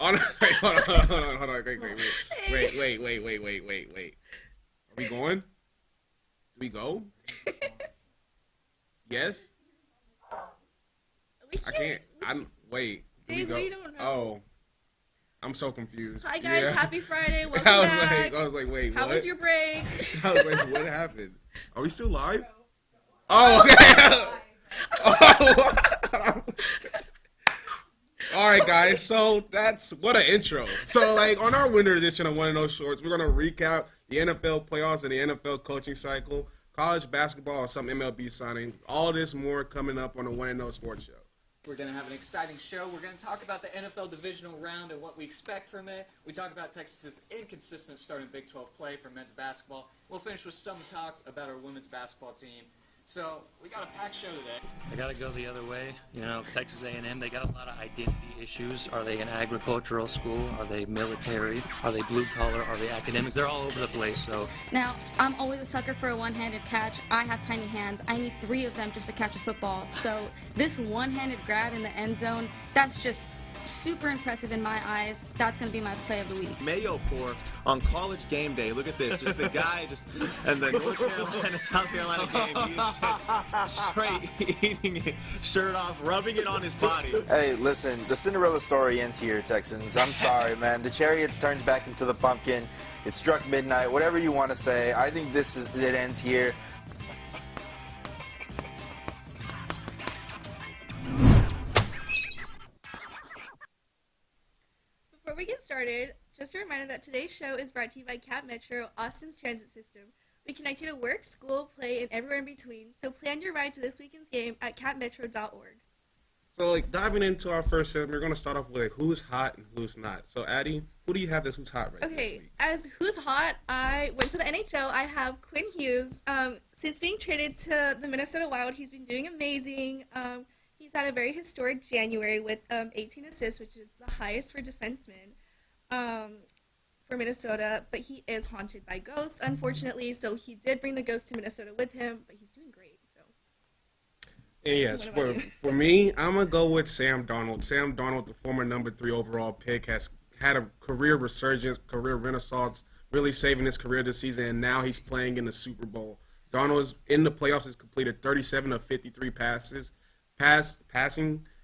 On, wait, hold on, wait. Are we going? Do we go? Yes? I can't. Wait. Do we Dave, go? we don't know. Oh, I'm so confused. Hi guys, Yeah. happy Friday. Welcome I back. was like, wait, How what? was your break? I was like, what happened? Are we still live? Oh, okay. Oh. All right, guys. So that's what an intro. So, like, on our winter edition of One of Those Shorts, we're gonna recap the NFL playoffs and the NFL coaching cycle, college basketball, and some MLB signing. All this more coming up on the One of Those Sports Show. We're going to have an exciting show. We're going to talk about the NFL divisional round and what we expect from it. We talk about Texas's inconsistent start in Big 12 play for men's basketball. We'll finish with some talk about our women's basketball team. So we got a packed show today. I got to go the other way. You know, Texas A&M, they got a lot of identity issues. Are they an agricultural school? Are they military? Are they blue collar? Are they academics? They're all over the place. So Now, I'm always a sucker for a one-handed catch. I have tiny hands. I need 3 of them just to catch a football. So this one-handed grab in the end zone, that's just super impressive in my eyes. That's going to be my play of the week. Mayo pour on college game day. Look at this. Just the guy just and the North Carolina South Carolina game. He's just straight eating it, shirt off, rubbing it on his body. Hey, listen, the Cinderella story ends here, Texans. I'm sorry, man. The chariots turns back into the pumpkin. It struck midnight. Whatever you want to say, I think it ends here. Before we get started, just a reminder that today's show is brought to you by Cat Metro, Austin's transit system. We connect you to work, school, play, and everywhere in between. So plan your ride to this weekend's game at catmetro.org. So, like, diving into our first segment, we're gonna start off with who's hot and who's not. So, Addie, who do you have who's hot right this Okay, week? as who's hot, I went to the NHL. I have Quinn Hughes. Since being traded to the Minnesota Wild, he's been doing amazing. He's had a very historic January with 18 assists, which is the highest for defensemen for Minnesota. But he is haunted by ghosts, unfortunately. So he did bring the ghost to Minnesota with him, but he's doing great. So. And yes, What about for me, I'm going to go with Sam Darnold. Sam Darnold, the former number 3 overall pick, has had a career resurgence, career renaissance, really saving his career this season, and now he's playing in the Super Bowl. Darnold is in the playoffs, has completed 37 of 53 passing,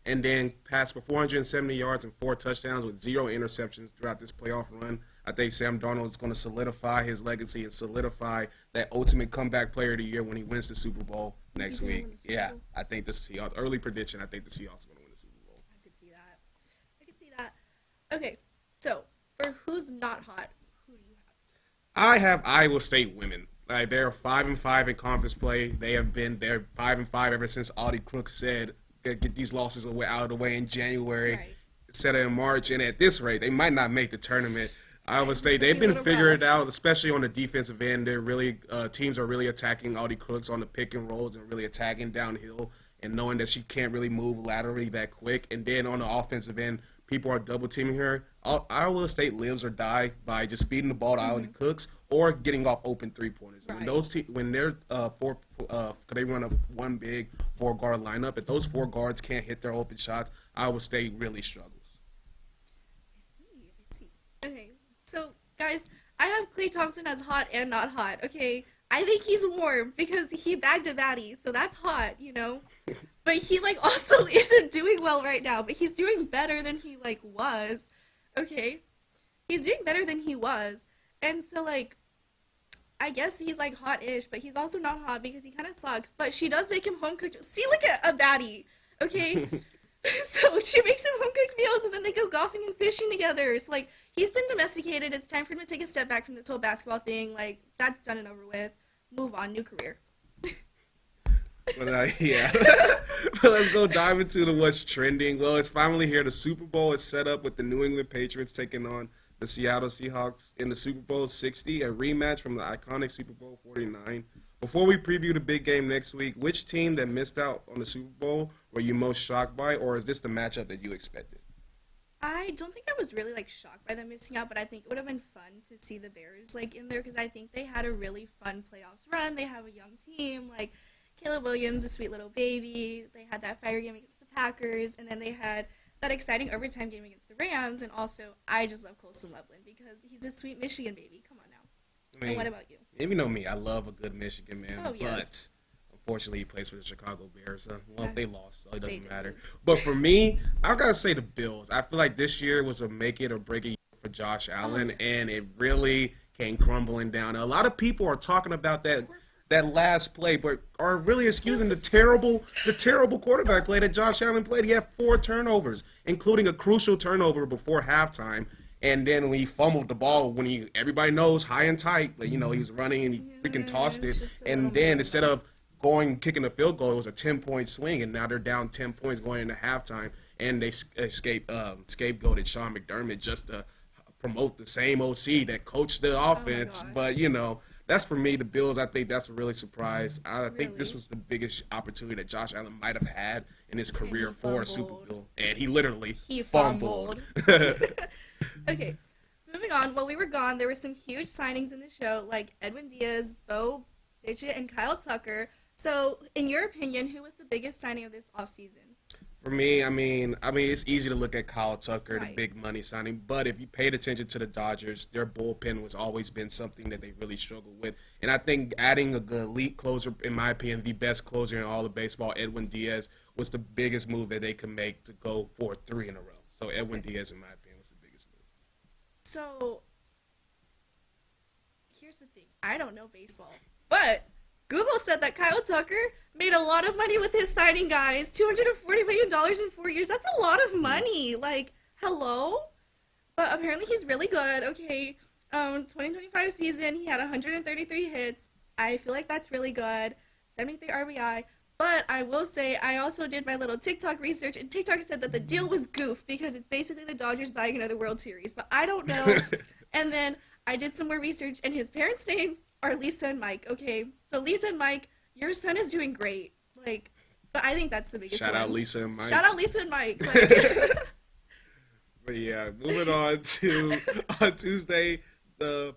and then passed for 470 yards and 4 touchdowns with 0 interceptions throughout this playoff run. I think Sam Darnold is going to solidify his legacy and solidify that ultimate comeback player of the year when he wins the Super Bowl next week. Yeah, I think the Seahawks, early prediction, I think the Seahawks are going to win the Super Bowl. I could see that. Okay, so for who's not hot, who do you have? I have Iowa State women. Like, they're 5-5 in conference play. They're 5-5 ever since Audie Crooks said get these losses out of the way in January Right. instead of in March. And at this rate, they might not make the tournament. Iowa State, they've been figuring it out, especially on the defensive end. They're really teams are really attacking Audie Crooks on the pick and rolls and really attacking downhill and knowing that she can't really move laterally that quick. And then on the offensive end, people are double teaming her. Iowa State lives or die by just feeding the ball to Audie Crooks or getting off open 3-pointers. Right. When they're they run a one big 4-guard lineup, if those 4 guards can't hit their open shots, Iowa State really struggles. I see. Okay, so guys, I have Klay Thompson as hot and not hot. Okay, I think he's warm because he bagged a baddie, so that's hot, you know. But he also isn't doing well right now. But he's doing better than he was. Okay, he's doing better than he was, and so I guess he's hot-ish, but he's also not hot because he kind of sucks. But she does make him home cooked. See, look at a baddie. Okay. So she makes him home-cooked meals, and then they go golfing and fishing together. So, he's been domesticated. It's time for him to take a step back from this whole basketball thing. That's done and over with. Move on. New career. But yeah, let's go dive into what's trending. Well, it's finally here. The Super Bowl is set up with the New England Patriots taking on the Seattle Seahawks in the Super Bowl 60, a rematch from the iconic Super Bowl 49. Before we preview the big game next week, which team that missed out on the Super Bowl were you most shocked by, or is this the matchup that you expected? I don't think I was really shocked by them missing out, but I think it would have been fun to see the Bears in there because I think they had a really fun playoffs run. They have a young team Caleb Williams, a sweet little baby. They had that fire game against the Packers, and then they had that exciting overtime game against the Rams, and also I just love Colston Loveland because he's a sweet Michigan baby. Come on now. I mean, And what about you? And you know me, I love a good Michigan man, Oh, yes. but unfortunately he plays for the Chicago Bears. Well, Yeah. they lost, so it They doesn't did matter. lose. But for me, I gotta say the Bills. I feel like this year was a make it or break it year for Josh Allen, yes. and it really came crumbling down. A lot of people are talking about that last play, but are really excusing the terrible quarterback play that Josh Allen played. He had 4 turnovers, including a crucial turnover before halftime. And then when he fumbled the ball, when everybody knows high and tight, but he was running and he freaking tossed it's it. just a And little then more instead of kicking a field goal, it was a 10-point swing, and now they're down 10 points going into halftime. And they scapegoated Sean McDermott just to promote the same OC that coached the offense. gosh. But that's for me the Bills. I think that's a really surprise. I think this Really? was the biggest opportunity that Josh Allen might have had in his career he for a Super fumbled. Bowl, and he literally fumbled. Okay, so moving on. While we were gone, there were some huge signings in the show, like Edwin Diaz, Bo Bidget, and Kyle Tucker. So, in your opinion, who was the biggest signing of this offseason? For me, I mean, it's easy to look at Kyle Tucker, the Right. big money signing, but if you paid attention to the Dodgers, their bullpen has always been something that they really struggle with. And I think adding the elite closer, in my opinion, the best closer in all of baseball, Edwin Diaz, was the biggest move that they could make to go for 3 in a row. So Edwin Diaz, in my opinion, was the biggest move. So, here's the thing. I don't know baseball, but Google said that Kyle Tucker made a lot of money with his signing, guys. $240 million in 4 years. That's a lot of money. Like, hello? But apparently he's really good. Okay, 2025 season, he had 133 hits. I feel like that's really good. 73 RBI. But I will say, I also did my little TikTok research, and TikTok said that the deal was goof because it's basically the Dodgers buying another World Series. But I don't know. And then I did some more research, and his parents' names are Lisa and Mike. Okay, so Lisa and Mike, your son is doing great. Like, but I think that's the biggest Shout one. out Lisa and Mike. Shout out Lisa and Mike. Like, But yeah, moving on to on Tuesday, the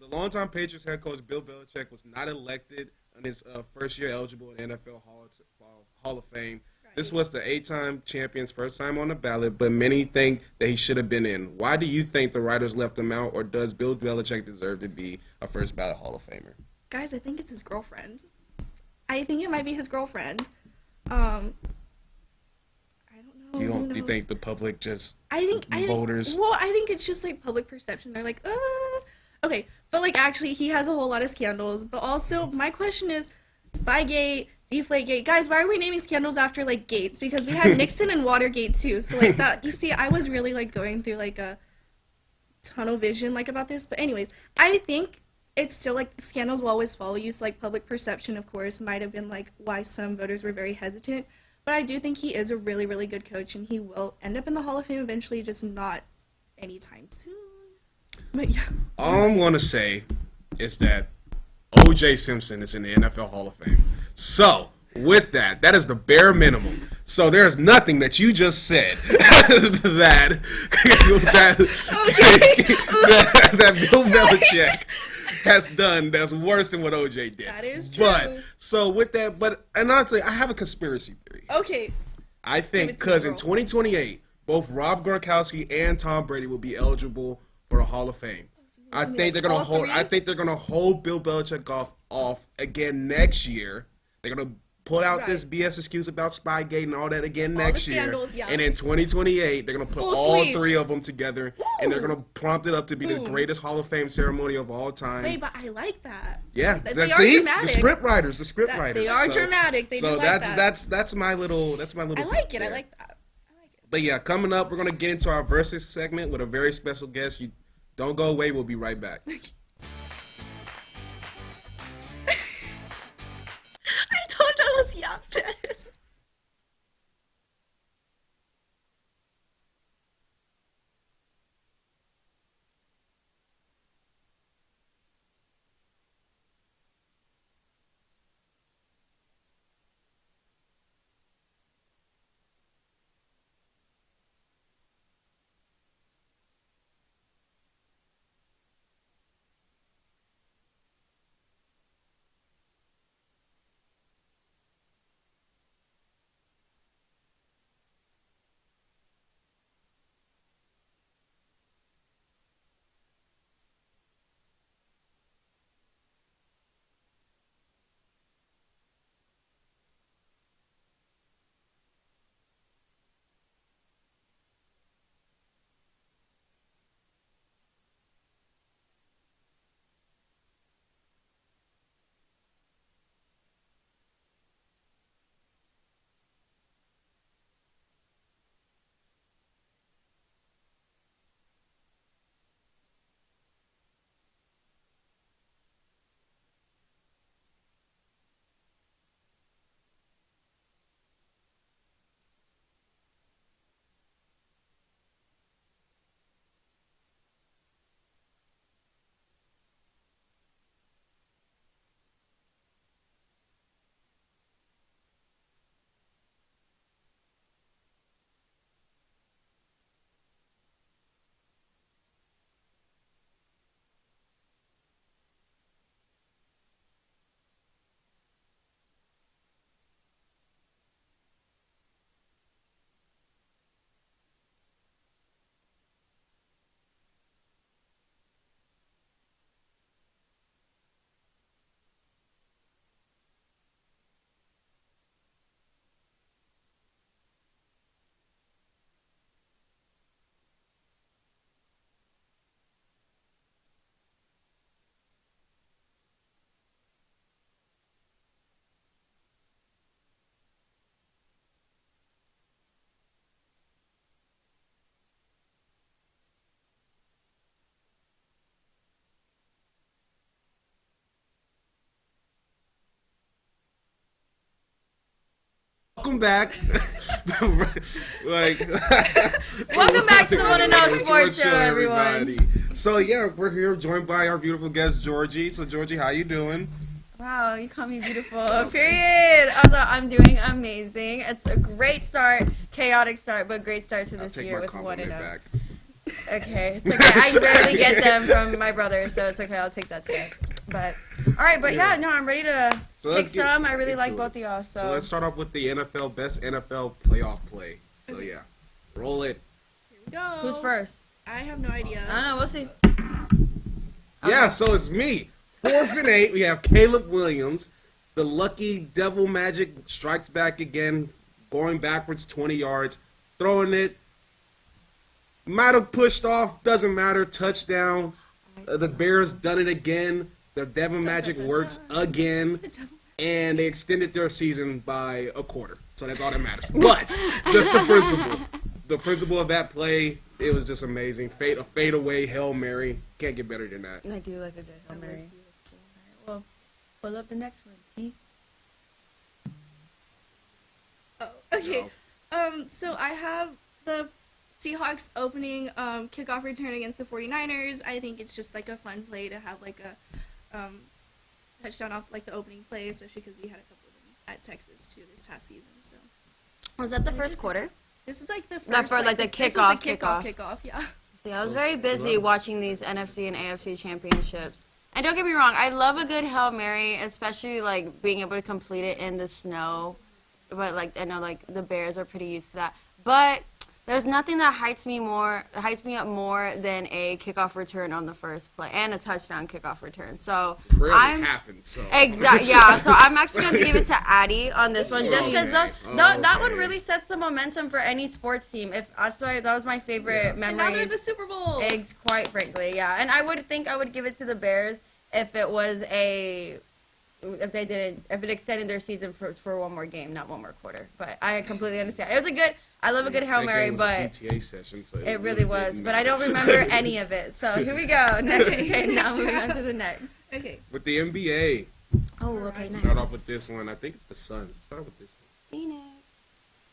longtime Patriots head coach Bill Belichick was not elected in his first year eligible in NFL Hall of Fame. This was the 8-time champion's first time on the ballot, but many think that he should have been in. Why do you think the writers left him out, or does Bill Belichick deserve to be a first ballot Hall of Famer? guys, I think it's his girlfriend. I think it might be his girlfriend. I don't know. You Who don't? You knows? think the public just I think voters? I think it's just like public perception. They're like, okay, but like actually, he has a whole lot of scandals. But also, my question is, Spygate, Deflategate, guys, why are we naming scandals after like gates? Because we had Nixon and Watergate too. So like that, you see, I was really like going through like a tunnel vision like about this. But anyways, I think it's still like the scandals will always follow you. So like public perception, of course, might have been like why some voters were very hesitant. But I do think he is a really, really good coach, and he will end up in the Hall of Fame eventually, just not anytime soon. But yeah. All I'm going to say is that O.J. Simpson is in the NFL Hall of Fame. So, with that, that is the bare minimum. So there's nothing that you just said that Bill Belichick has done that's worse than what O.J. did. That is true. But, so with that, and honestly, I have a conspiracy theory. Okay. I think Give it to because the in girl. 2028, both Rob Gronkowski and Tom Brady will be eligible for the Hall of Fame. I mean, think like, they're gonna all hold. three? I think they're gonna hold Bill Belichick off again next year. They're gonna put out this Right. BS excuse about Spygate and all that again All the next year. scandals, yeah. And in 2028, they're gonna put Full all sweep. three of them together, and they're Woo! gonna prompt it up to be the Boom. greatest Hall of Fame ceremony of all time. Wait, but I like that. Yeah, They that's are see dramatic. the script writers. They are dramatic. They so do like that. that's my little. I like it. I there. like that. But yeah, coming up, we're gonna get into our versus segment with a very special guest. You don't go away. We'll be right back. I told you I was yapped. Welcome back. Like, Welcome back to the One and All Sports Show, everyone. So yeah, we're here joined by our beautiful guest Giorgy. So Giorgy, how you doing? Wow, you call me beautiful. Period. Also, I'm doing amazing. It's a great start, chaotic start, but great start to this year with 1-0. Okay, it's okay. I rarely get them from my brother, so it's okay. I'll take that today. But all right, but yeah, no, I'm ready to pick some. I really like both of y'all. So let's start off with the NFL best NFL playoff play. So yeah, roll it. Here we go. Who's first? I have no idea. I don't know. We'll see. Yeah, so it's me. 4th and 8. We have Caleb Williams. The lucky devil magic strikes back again, going backwards 20 yards, throwing it. Might have pushed off. Doesn't matter. Touchdown. The Bears done it again. The devil magic works again. And they extended their season by a quarter. So that's all that matters. But just the principle. The principle of that play, it was just amazing. A fadeaway Hail Mary. Can't get better than that. I do like a good Hail Mary. Well, pull up the next one. T. Oh, okay. So I have the Seahawks opening kickoff return against the 49ers. I think it's just like a fun play to have like a touchdown off like the opening play, especially because we had a couple of them at Texas too this past season. So was that the first quarter? This is like the first, the kickoff. Yeah. See, I was very busy watching these NFC and AFC championships. And don't get me wrong, I love a good Hail Mary, especially like being able to complete it in the snow. But like I know like the Bears are pretty used to that. But there's nothing that hypes me up more than a kickoff return on the first play and a touchdown kickoff return. So rarely happens. So exactly, yeah. So I'm actually going to give it to Addie on this one, just because that one really sets the momentum for any sports team. That was my favorite memory. And now they're the Super Bowl. Quite frankly, yeah. And I would think I would give it to the Bears if it extended their season for one more game, not one more quarter. But I completely understand. I love a good Hail Mary, but PTA session, so it really was. But I don't remember any of it. So here we go. Okay, now moving on to the next. Okay. With the NBA. Oh, okay, nice. Start off with this one. I think it's the Suns. Start with this one. Phoenix.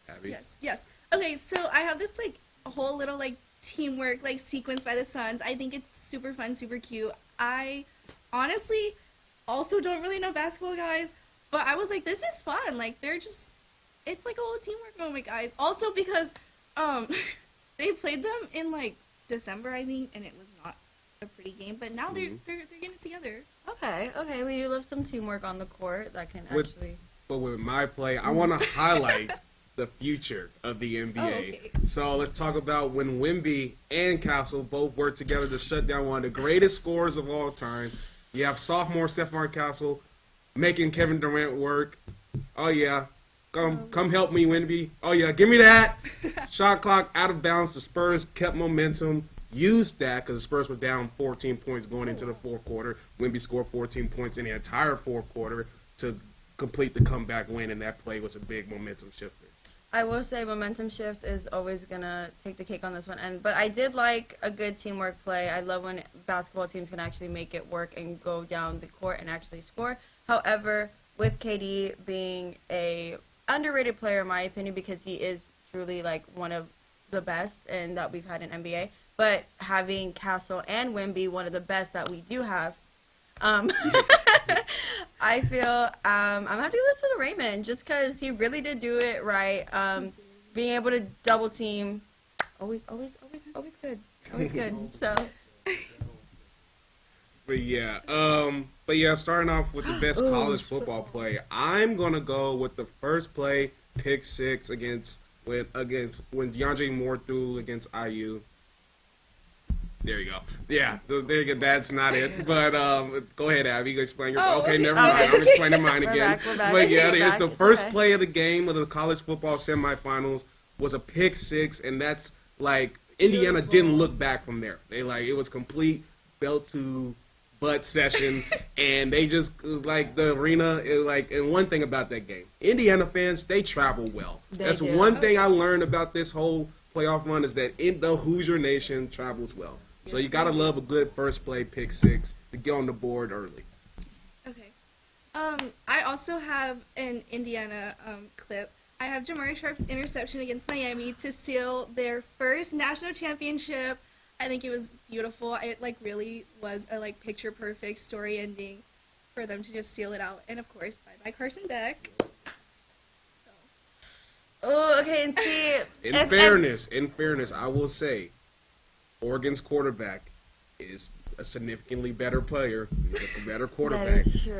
Abby. Yes. Okay, so I have this like a whole little like teamwork like sequence by the Suns. I think it's super fun, super cute. I honestly also don't really know basketball, guys, but I was like, this is fun. Like it's like a whole teamwork moment, guys. Also because they played them in like December, I think, and it was not a pretty game. But now they're getting it together. Okay. We do love some teamwork on the court that can actually. But with my play, I want to highlight the future of the NBA. Oh, okay. So let's talk about when Wemby and Castle both worked together to shut down one of the greatest scorers of all time. You have sophomore Stephon Castle making Kevin Durant work. Oh yeah. Come help me, Wemby. Oh, yeah, give me that. Shot clock out of bounds. The Spurs kept momentum. Used that because the Spurs were down 14 points going into the fourth quarter. Wemby scored 14 points in the entire fourth quarter to complete the comeback win, and that play was a big momentum shifter. I will say momentum shift is always going to take the cake on this one. But I did like a good teamwork play. I love when basketball teams can actually make it work and go down the court and actually score. However, with KD being a underrated player in my opinion because he is truly like one of the best and that we've had in NBA, but having Castle and Wemby, one of the best that we do have, I feel I'm gonna have to listen to Raymond just because he really did do it right. Being able to double team, always good. So. But yeah, starting off with the best college football play, I'm gonna go with the first play, pick six against when DeAndre Moore threw against IU. There you go. Yeah, there you go. That's not it. But go ahead, Abby. You explain your. Okay, never mind. I'm explaining mine again. We're back. But yeah, there's the first play of the game of the college football semifinals was a pick six, and that's like Indiana didn't look back from there. It was complete belt to butt session, and they just like the arena. And one thing about that game, Indiana fans, they travel well. That's one thing I learned about this whole playoff run is that in the Hoosier Nation travels well. So you gotta love a good first play pick six to get on the board early. Okay. I also have an Indiana clip. I have Jamari Sharp's interception against Miami to seal their first national championship. I think it was beautiful. It like really was a like picture perfect story ending for them to just seal it out. And of course, bye Carson Beck. So. Oh, okay, and see. In fairness, I will say, Oregon's quarterback is a significantly better player, a better quarterback. That is true.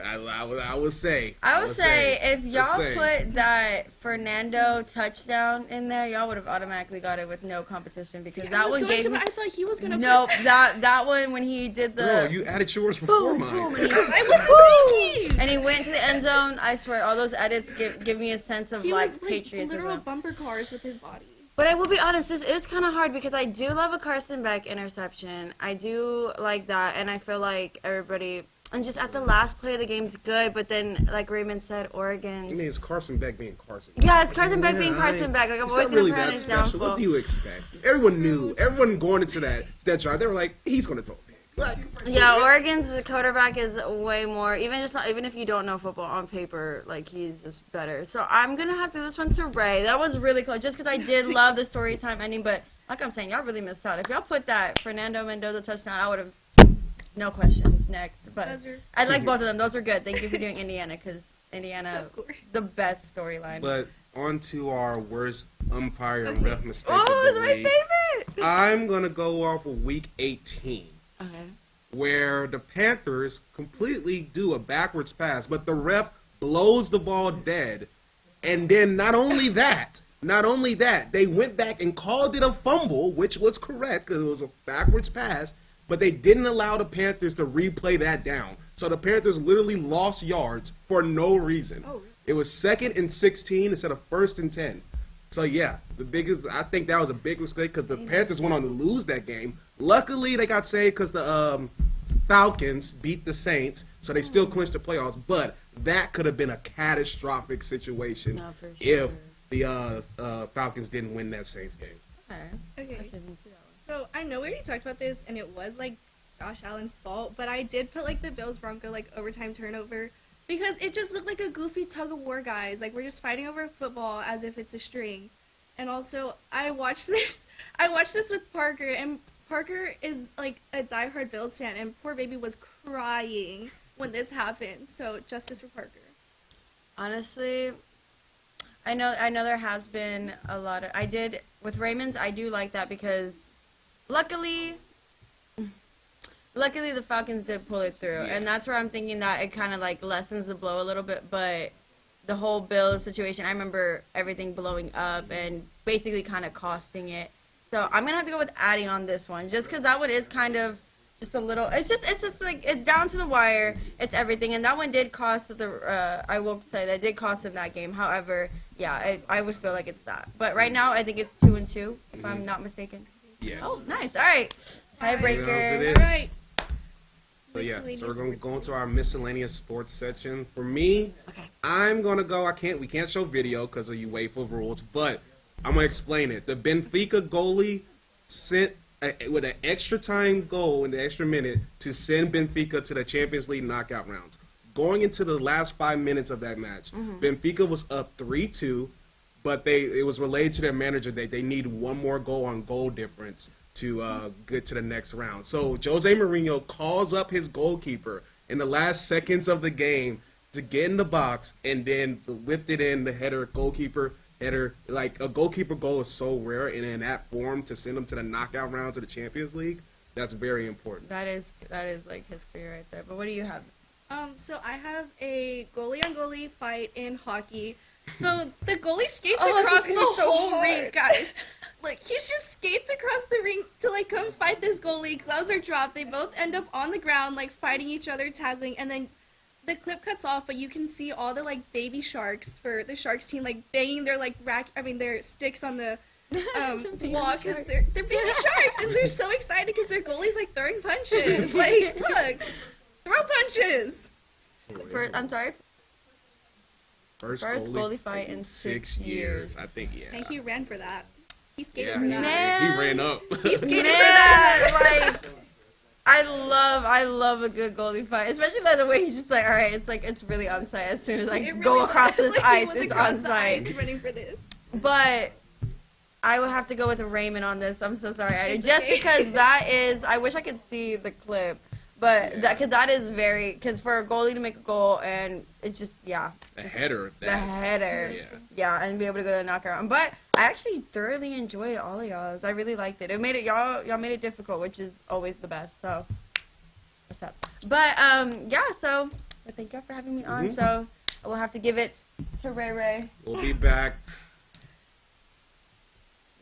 I would say. I would say if y'all put that Fernando touchdown in there, y'all would have automatically got it with no competition because that one gave me. I thought he was gonna. Nope, that one when he did the. Girl, you added yours before mine. Boom, and I wasn't thinking. And he went to the end zone. I swear, all those edits give me a sense of He like was like patriotism. literal bumper cars with his body. But I will be honest, this is kind of hard because I do love a Carson Beck interception. I do like that, and I feel like everybody, and just at the last play of the game's good, but then, like Raymond said, Oregon. I mean, it's Carson Beck being Carson. Yeah, it's Carson Beck being Carson Beck. Like, I'm always going to put on his downfall. What do you expect? Everyone knew. Everyone going into that drive, they were like, he's going to throw it. Yeah, Oregon's quarterback is way more. Even if you don't know football on paper, like he's just better. So I'm gonna have to do this one to Ray. That was really close, just because I did love the story time ending. But like I'm saying, y'all really missed out. If y'all put that Fernando Mendoza touchdown, I would have no questions next. But I like both of them. Those are good. Thank you for doing Indiana because Indiana, the best storyline. But on to our worst umpire and ref mistake. Oh, it's my favorite. I'm gonna go off of week 18. Okay. Where the Panthers completely do a backwards pass, but the ref blows the ball dead. And then not only that, they went back and called it a fumble, which was correct because it was a backwards pass, but they didn't allow the Panthers to replay that down. So the Panthers literally lost yards for no reason. Oh. It was 2nd and 16 instead of 1st and 10. So yeah, I think that was a big mistake because the Panthers went on to lose that game. Luckily, they got saved because the Falcons beat the Saints, so they still clinched the playoffs. But that could have been a catastrophic situation if the Falcons didn't win that Saints game. Okay. So I know we already talked about this, and it was like Josh Allen's fault, but I did put like the Bills Bronco like overtime turnover. Because it just looked like a goofy tug-of-war, guys. Like, we're just fighting over football as if it's a string. And also, I watched this with Parker, and Parker is, like, a diehard Bills fan, and poor baby was crying when this happened. So, justice for Parker. Honestly, I know there has been a lot of... with Raymond's, I do like that because, luckily, the Falcons did pull it through, and that's where I'm thinking that it kind of like lessens the blow a little bit. But the whole Bills situation, I remember everything blowing up and basically kind of costing it. So I'm gonna have to go with Addie on this one, just because that one is kind of just a little. It's just like it's down to the wire. It's everything, and that one did cost the. I will say that did cost him that game. However, yeah, I would feel like it's that. But right now, I think it's 2-2, if I'm not mistaken. Yeah. Oh, nice. All right. Tiebreaker. All right. So yeah, so we're gonna go into our miscellaneous sports section. For me, I'm gonna go. We can't show video because of UEFA rules, but I'm gonna explain it. The Benfica goalie sent with an extra time goal in the extra minute to send Benfica to the Champions League knockout rounds. Going into the last 5 minutes of that match, Benfica was up 3-2, but it was relayed to their manager that they need one more goal on goal difference to get to the next round. So Jose Mourinho calls up his goalkeeper in the last seconds of the game to get in the box and then whipped it in the goalkeeper header. Like, a goalkeeper goal is so rare, and in that form to send them to the knockout rounds of the Champions League, that's very important. That is like history right there. But what do you have? So I have a goalie on goalie fight in hockey. So the goalie skates across the whole ring, guys. Like, he just skates across the ring to, like, come fight this goalie. Gloves are dropped. They both end up on the ground, like, fighting each other, tackling. And then the clip cuts off, but you can see all the, like, baby sharks for the Sharks team, like, banging their, like, their sticks on the wall because they're baby sharks. And they're so excited because their goalie's, like, throwing punches. Like, look, throw punches. I'm sorry? First goalie fight in 6 years. I think, yeah. And he ran for that. He skated yeah, for that. He ran up. He skated for that. Like, I love a good goalie fight, especially like the way he's just like, all right, it's like it's really on site. As soon as I go across this ice, it's on site. Running for this. But I would have to go with Raymond on this. I'm so sorry, Addie. Just okay. because that is, I wish I could see the clip, but that is very, because for a goalie to make a goal and it's just The header. the header, and be able to go to the knockout. But I actually thoroughly enjoyed all of y'all's. I really liked it. It made it y'all made it difficult, which is always the best. So what's up? But so thank y'all for having me on. So I will have to give it to Ray. We'll be back.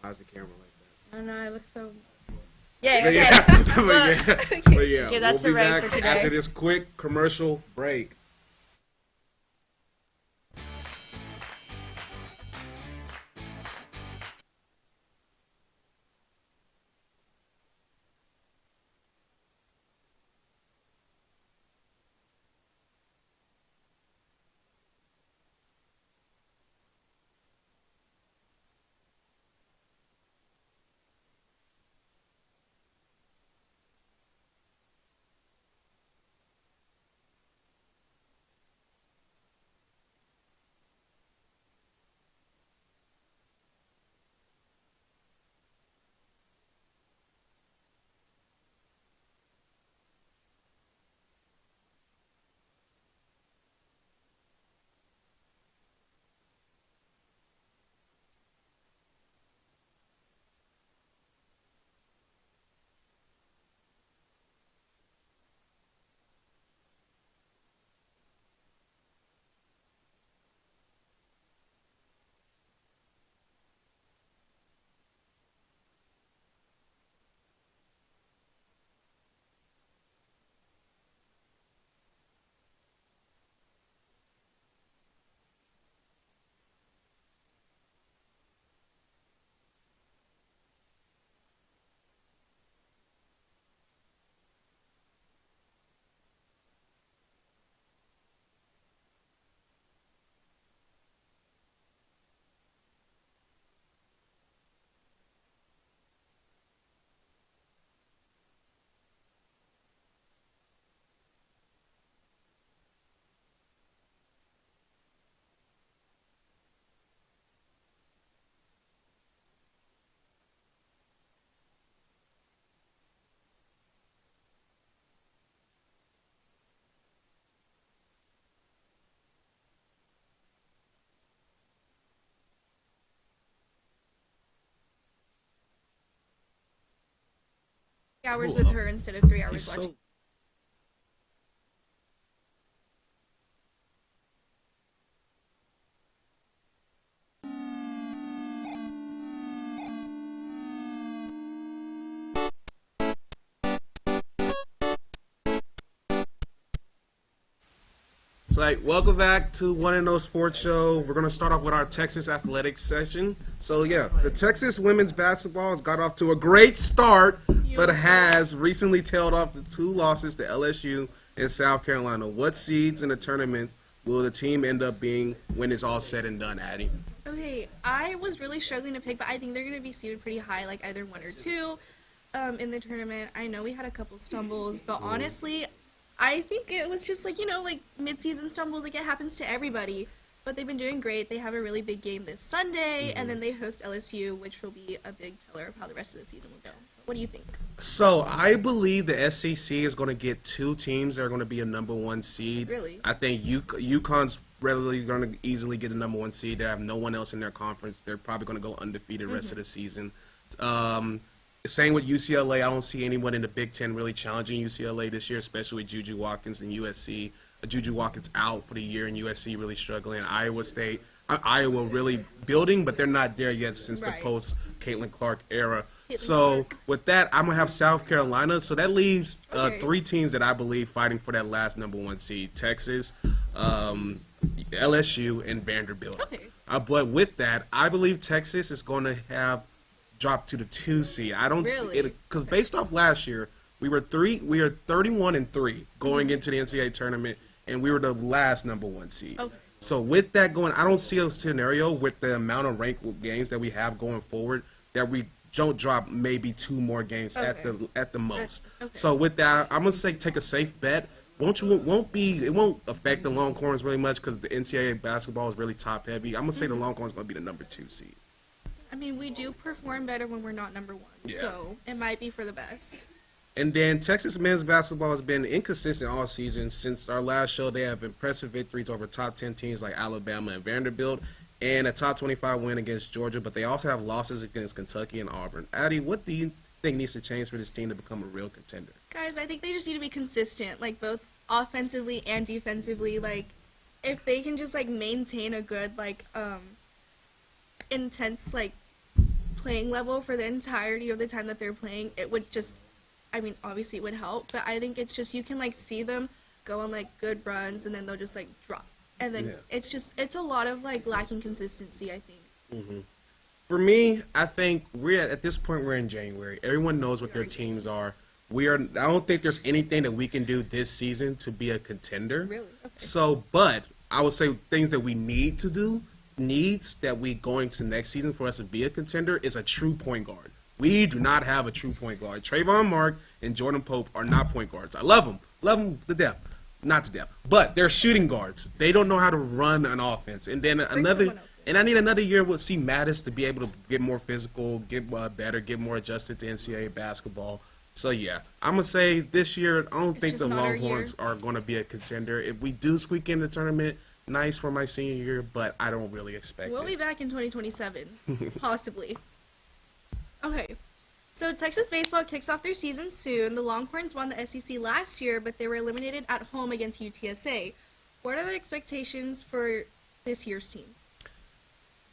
Why's the camera like I don't know. I look so. Yeah. that? Okay. But yeah, Give that we'll to be Ray back for today. after this quick commercial break. Hours with her instead of 3 hours He's watching. so It's like, welcome back to One and No Sports Show. We're going to start off with our Texas athletics session. So, yeah, the Texas women's basketball has got off to a great start, but has recently tailed off the 2 losses to LSU and South Carolina. What seeds in the tournament will the team end up being when it's all said and done, Addie? Okay, I was really struggling to pick, but I think they're going to be seated pretty high, like either 1 or 2 in the tournament. I know we had a couple stumbles, but honestly, I think it was just like, like mid-season stumbles, like it happens to everybody. But they've been doing great. They have a really big game this Sunday, and then they host LSU, which will be a big teller of how the rest of the season will go. What do you think? So I believe the SEC is going to get 2 teams that are going to be a number 1 seed. Really? I think UConn's readily going to easily get a number 1 seed. They have no one else in their conference. They're probably going to go undefeated the rest of the season. Same with UCLA. I don't see anyone in the Big Ten really challenging UCLA this year, especially with Juju Watkins and USC. Juju Watkins out for the year and USC really struggling. Iowa really building, but they're not there yet since the post Caitlin Clark era. With that, I'm going to have South Carolina. So that leaves 3 teams that I believe fighting for that last number 1 seed: Texas, LSU, and Vanderbilt. Okay. But with that, I believe Texas is going to have dropped to the 2 seed. I don't see it because based off last year, we are 31-3 going into the NCAA tournament, and we were the last number 1 seed. Okay. So with that going, I don't see a scenario with the amount of ranked games that we have going forward that we don't drop maybe 2 more games at the most. Okay. So with that, I'm gonna say take a safe bet. It won't affect the Longhorns really much because the NCAA basketball is really top heavy. I'm gonna say the Longhorns gonna be the number 2 seed. I mean, we do perform better when we're not number 1, so it might be for the best. And then Texas men's basketball has been inconsistent all season. Since our last show, they have impressive victories over top 10 teams like Alabama and Vanderbilt, and a top 25 win against Georgia, but they also have losses against Kentucky and Auburn. Addie, what do you think needs to change for this team to become a real contender? Guys, I think they just need to be consistent, like both offensively and defensively. Like, if they can just like maintain a good like intense like playing level for the entirety of the time that they're playing, it would just, I mean, obviously it would help, but I think it's just you can like see them go on like good runs and then they'll just like drop, and then it's a lot of like lacking consistency, I think. For me, I think at this point we're in January. Everyone knows what their teams are. I don't think there's anything that we can do this season to be a contender. Really? Okay. So, but I would say things that we need to do, that we going to next season for us to be a contender is a true point guard. We do not have a true point guard. Trayvon Mark and Jordan Pope are not point guards. I love them to death. Not to death. But they're shooting guards. They don't know how to run an offense. And then I need another year with C. Mattis to be able to get more physical, get better, get more adjusted to NCAA basketball. So, yeah, I'm going to say this year, I don't think the Longhorns are going to be a contender. If we do squeak in the tournament, nice for my senior year, but I don't really expect it. We'll be back in 2027, possibly. Okay, so Texas baseball kicks off their season soon. The Longhorns won the SEC last year, but they were eliminated at home against UTSA. What are the expectations for this year's team?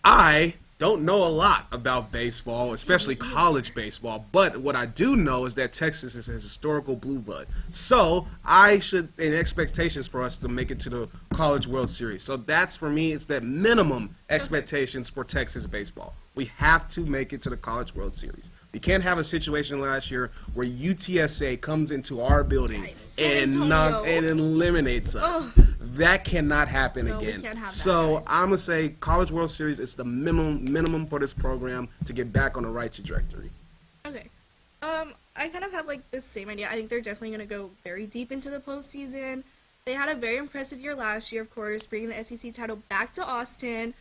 I don't know a lot about baseball, especially college baseball, but what I do know is that Texas is a historical blue blood. So expectations for us to make it to the College World Series. So that's, for me, it's that minimum expectations for Texas baseball. We have to make it to the College World Series. We can't have a situation last year where UTSA comes into our building and eliminates us. That cannot happen again. We can't have that, so guys. I'm going to say College World Series is the minimum for this program to get back on the right trajectory. Okay. I kind of have like the same idea. I think they're definitely going to go very deep into the postseason. They had a very impressive year last year, of course, bringing the SEC title back to Austin.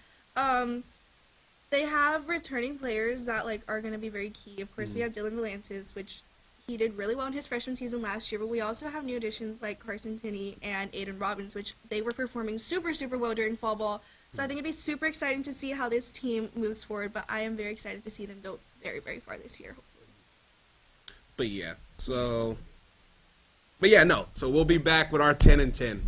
They have returning players that like are going to be very key. Of course, we have Dylan Volantis, which he did really well in his freshman season last year, but we also have new additions like Carson Tinney and Aiden Robbins, which they were performing super, super well during fall ball. So I think it'd be super exciting to see how this team moves forward, but I am very excited to see them go very, very far this year, hopefully. So we'll be back with our 10 and 10.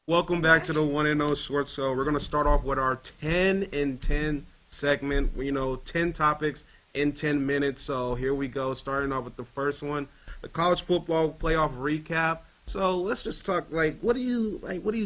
Welcome back to the One and O Short Show. We're gonna start off with our 10 in 10 segment. 10 topics in 10 minutes. So here we go. Starting off with the first one, the college football playoff recap. So let's just talk. What do you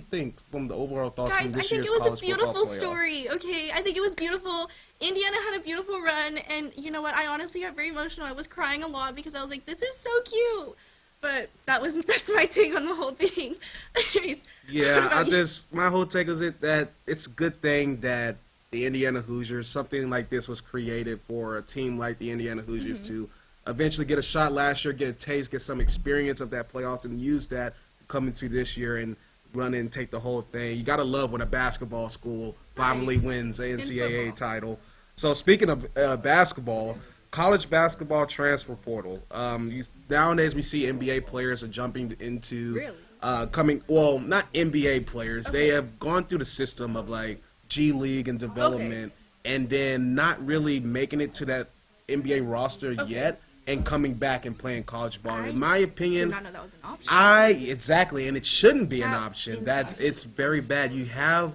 think from the overall thoughts Guys, from this I think year's it was college a beautiful football playoff? story. Okay, I think it was beautiful. Indiana had a beautiful run, and you know what? I honestly got very emotional. I was crying a lot because I was like, "This is so cute." But that's my take on the whole thing. Anyways, Yeah, my whole take is that it's a good thing that the Indiana Hoosiers, something like this was created for a team like the Indiana Hoosiers to eventually get a shot last year, get a taste, get some experience of that playoffs, and use that coming to this year and run and take the whole thing. You got to love when a basketball school finally wins the NCAA title. So speaking of basketball, college basketball transfer portal. Nowadays we see NBA players are jumping into not NBA players. They have gone through the system of like G League and development, and then not really making it to that NBA roster yet, and coming back and playing college ball. In my opinion, did not know that was an option. Exactly, and it shouldn't be an option. Insane. It's very bad. You have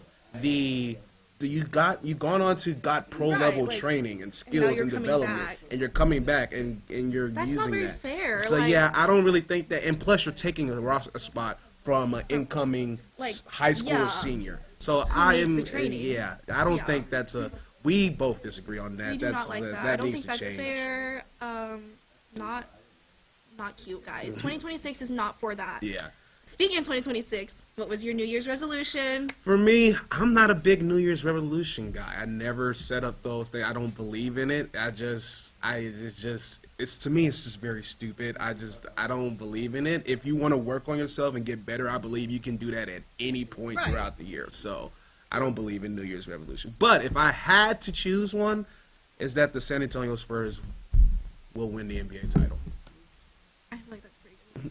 you've gone on to got pro level training and skills and development, and you're coming back and you're That's using not very that. fair. So I don't really think that. And plus, you're taking a spot from an incoming high school senior. So I don't think that's a. We both disagree on that. We do not like that. I That don't needs think to that's change. fair. Not cute, guys. 2026 is not for that. Yeah. Speaking of 2026, what was your New Year's resolution? For me, I'm not a big New Year's resolution guy. I never set up those things. I don't believe in it. It's to me, it's just very stupid. I don't believe in it. If you want to work on yourself and get better, I believe you can do that at any point throughout the year. So I don't believe in New Year's resolution. But if I had to choose one, is that the San Antonio Spurs will win the NBA title. I feel like that's pretty good.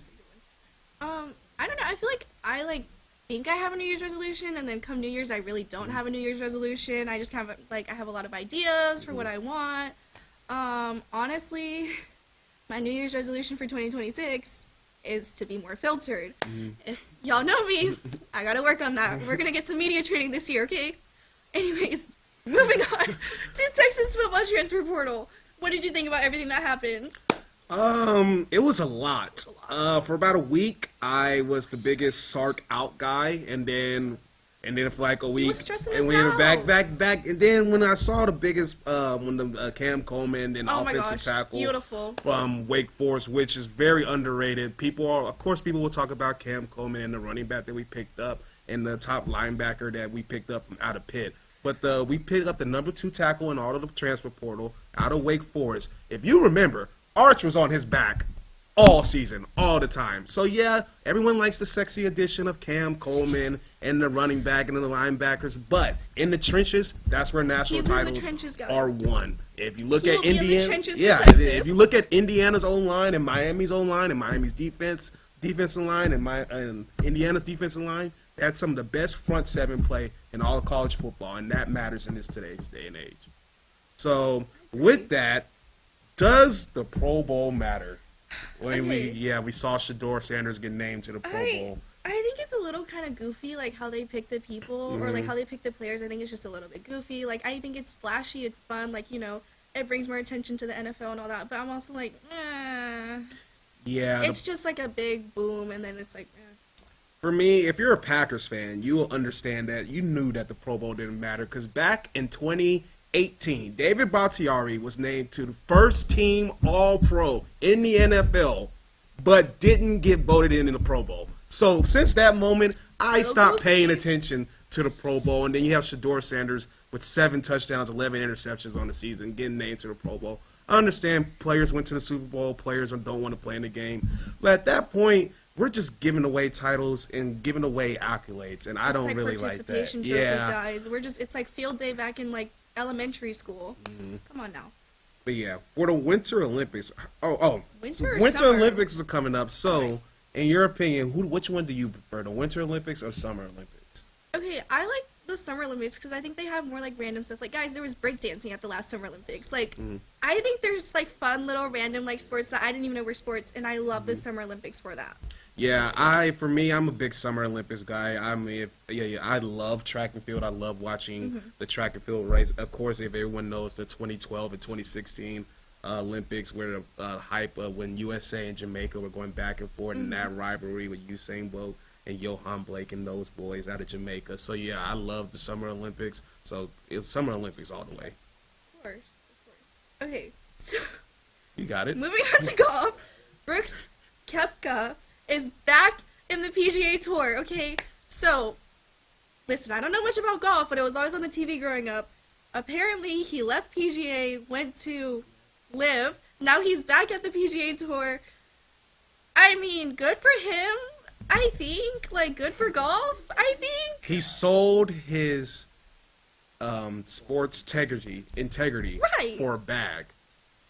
I don't know. I feel like I think I have a New Year's resolution, and then come New Year's, I really don't have a New Year's resolution. I just have I have a lot of ideas for what I want. Honestly, my New Year's resolution for 2026 is to be more filtered. If y'all know me, I gotta work on that. We're gonna get some media training this year, okay? Anyways, moving on to Texas football transfer portal. What did you think about everything that happened? It was a lot. For about a week, I was the biggest Sark out guy, and then for like a week, and we were back, and then when I saw the biggest, when the Cam Coleman and offensive tackle from Wake Forest, which is very underrated. Of course, people will talk about Cam Coleman and the running back that we picked up, and the top linebacker that we picked up from out of Pitt. But we picked up the number 2 tackle in all of the transfer portal out of Wake Forest. If you remember, Arch was on his back all season, all the time. So, yeah, everyone likes the sexy addition of Cam Coleman and the running back and the linebackers. But in the trenches, that's where national titles are won. If you look at Indiana, if you look at Indiana's O-line and Miami's O-line and Miami's defensive line and Indiana's defensive line, that's some of the best front seven play in all of college football, and that matters in today's day and age. So, with that, does the Pro Bowl matter? When we saw Shedeur Sanders get named to the Pro Bowl. I think it's a little kind of goofy, like how they pick the people or like how they pick the players. I think it's just a little bit goofy. Like I think it's flashy, it's fun, like it brings more attention to the NFL and all that. But I'm also like, yeah, it's just like a big boom, and then it's like. For me, if you're a Packers fan, you will understand that you knew that the Pro Bowl didn't matter because back in 2018, David Bakhtiari was named to the first team All-Pro in the NFL, but didn't get voted in the Pro Bowl. So since that moment, I stopped paying attention to the Pro Bowl, and then you have Shedeur Sanders with 7 touchdowns, 11 interceptions on the season, getting named to the Pro Bowl. I understand players went to the Super Bowl, players don't want to play in the game, but at that point, we're just giving away titles and giving away accolades, and I don't really like that. Participation trophies, guys. It's like field day back in like elementary school. Come on now. But yeah, for the Winter Olympics. Winter Olympics are coming up. So, in your opinion, which one do you prefer, the Winter Olympics or Summer Olympics? Okay, I like the Summer Olympics because I think they have more like random stuff. Like, guys, there was breakdancing at the last Summer Olympics. Like, I think there's like fun little random like sports that I didn't even know were sports, and I love the Summer Olympics for that. Yeah, for me, I'm a big Summer Olympics guy. I love track and field. I love watching the track and field race. Of course, if everyone knows the 2012 and 2016 Olympics, where the hype when USA and Jamaica were going back and forth in that rivalry with Usain Bolt and Johan Blake and those boys out of Jamaica. So yeah, I love the Summer Olympics. So it's Summer Olympics all the way. Of course. Okay, so You got it. moving on to golf, Brooks Koepka is back in the PGA Tour. Okay, so listen, I don't know much about golf, but it was always on the TV growing up. Apparently, he left PGA, went to Live. Now he's back at the PGA Tour. I mean, good for him. I think, good for golf. I think He sold his sports integrity Right. for a bag,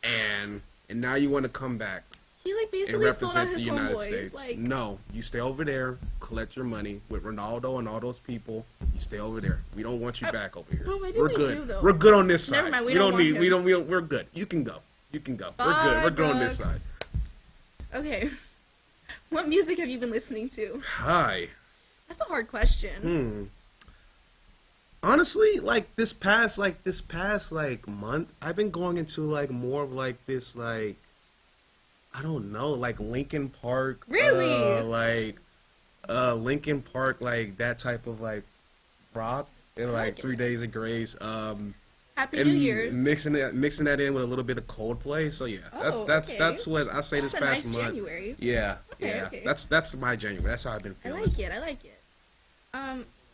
and now you want to come back he and basically sold out represent his the United homeboys. States. No, you stay over there, collect your money with Ronaldo and all those people. You stay over there. We don't want you back over here. well, maybe We're we good. do, though. We're good on this side. Never mind, we don't want need. him. We're good. You can go. We're good. Bye, We're good on this side. Brooks. Okay, what music have you been listening to? Hi. That's a hard question. Honestly, this past month, I've been going into more of this I don't know, Linkin Park. Really? Linkin Park, that type of rock and like 3 Days of Grace. Happy And New Year's. mixing that in with a little bit of Coldplay. So yeah, Oh, that's okay. that's what I say That's this a past nice month. January. Yeah, Okay, yeah. okay. That's my January. That's how I've been I feeling. like it.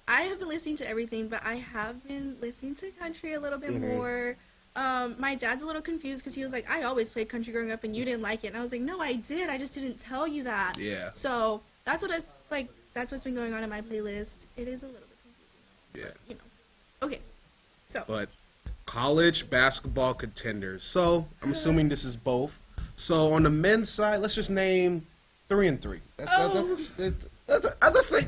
I have been listening to everything, but I have been listening to country a little bit more. My dad's a little confused because he was like, I always played country growing up and you didn't like it. And I was like, no, I did. I just didn't tell you that. Yeah. So that's that's what's been going on in my playlist. It is a little bit confusing. Yeah. Okay. So. But college basketball contenders. So I'm assuming this is both. So on the men's side, let's just name 3 and 3. Let's say,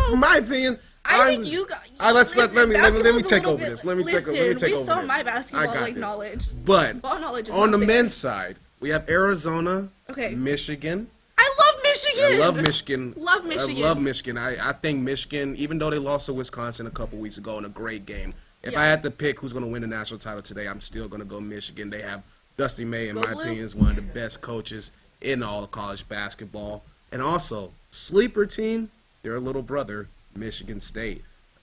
from my opinion, I think you got. let me take over this. Let me take over We this. saw my basketball I got this. knowledge. But Ball knowledge is on the not there. men's side, we have Arizona, Okay. Michigan. I love Michigan. I love Michigan. Love Michigan. I love Michigan. I think Michigan, even though they lost to Wisconsin a couple weeks ago in a great game, if Yeah. I had to pick who's going to win the national title today, I'm still going to go Michigan. They have Dusty May, in Go my Blue. opinion, is one of the best coaches in all of college basketball. And also, sleeper team, their little brother, Michigan State.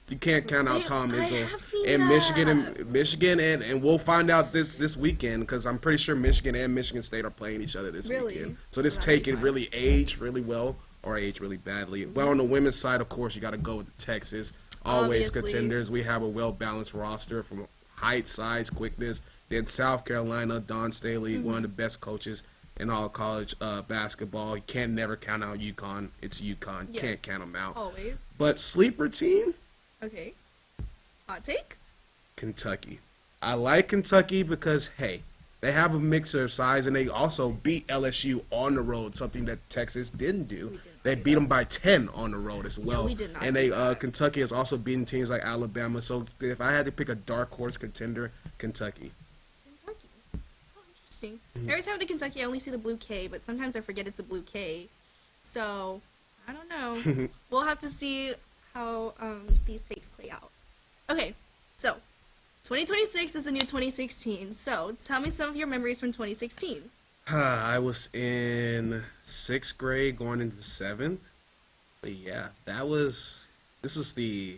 You can't count out Tom I Izzo have seen and that. Michigan, and we'll find out this weekend because I'm pretty sure Michigan and Michigan State are playing each other this Really? weekend. So this That'd take be it fun. really age really well or age really badly. Well, on the women's side, of course, you got to go with Texas. Always Obviously. contenders. We have a well-balanced roster from height, size, quickness. Then South Carolina, Don Staley, one of the best coaches in all college basketball. You can't never count out UConn. It's UConn. Yes. Can't count them out. Always. But sleeper team, Okay. Hot take? Kentucky. I like Kentucky because, hey, they have a mixer of size, and they also beat LSU on the road, something that Texas didn't do. They beat them by 10 on the road as well. we did not and do they that. Kentucky has also beaten teams like Alabama. So if I had to pick a dark horse contender, Kentucky. Kentucky. Oh, interesting. Every time I think Kentucky, I only see the blue K, but sometimes I forget it's a blue K. So, I don't know. We'll have to see how these takes play out. Okay, so 2026 is the new 2016. So, tell me some of your memories from 2016. I was in 6th grade going into 7th. So yeah, this was the,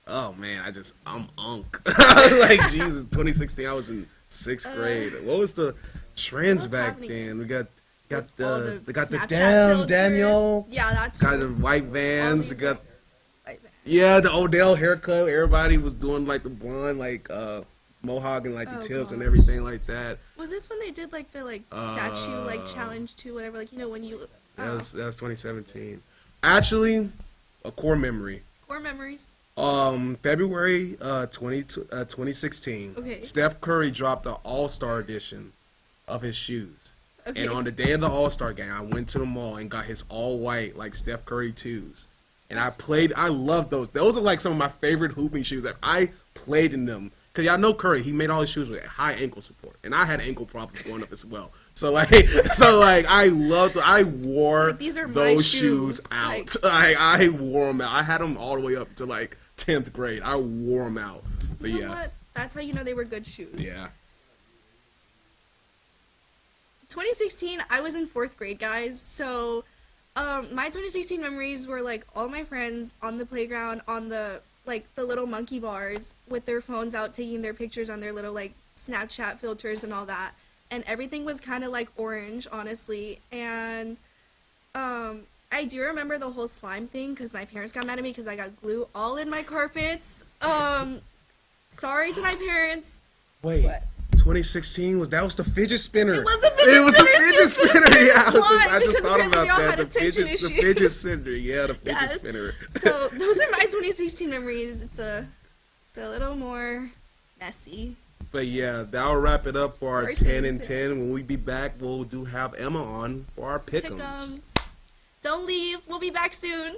oh man, I'm unk. Like, Jesus, 2016, I was in 6th grade. What was the trends What's back happening? then? We got All the Snapchat damn filters. Daniel, Yeah, that's got the white Vans, these, got like, yeah, the Odell haircut. Everybody was doing the blonde mohawk and the Oh, tips and God. everything like that. Was this when they did the statue challenge to whatever, when you That was 2017. Actually, a core memory. core memories? February 2016. Okay. Steph Curry dropped the All-Star edition of his shoes. Okay. And on the day of the All-Star game, I went to the mall and got his all-white Steph Curry 2s. And I love those. Those are some of my favorite hooping shoes that I played in them. Because y'all know Curry, he made all his shoes with high ankle support. And I had ankle problems growing up as well. So like, I wore Like, these are my those shoes. shoes out. Like- I wore them out. I had them all the way up to like 10th grade. I wore them out. But You know yeah, what? That's how you know they were good shoes. yeah. 2016, I was in 4th grade, guys. So, my 2016 memories were like all my friends on the playground on the little monkey bars with their phones out taking their pictures on their little like Snapchat filters and all that. And everything was kind of like orange, honestly. And I do remember the whole slime thing because my parents got mad at me because I got glue all in my carpets. Sorry to my parents. Wait. What? 2016 was the fidget spinner. It was the fidget spinner. spinner. Yeah, Slime, I just because thought apparently we all about had that. The attention fidget issues. spinner. Yeah, the fidget Yes. spinner. So those are my 2016 memories. It's a little more messy. But yeah, that'll wrap it up for our Our 10 and 10. When we be back, we'll have Emma on for our pick'ems. Pick'ems. Don't leave. We'll be back soon.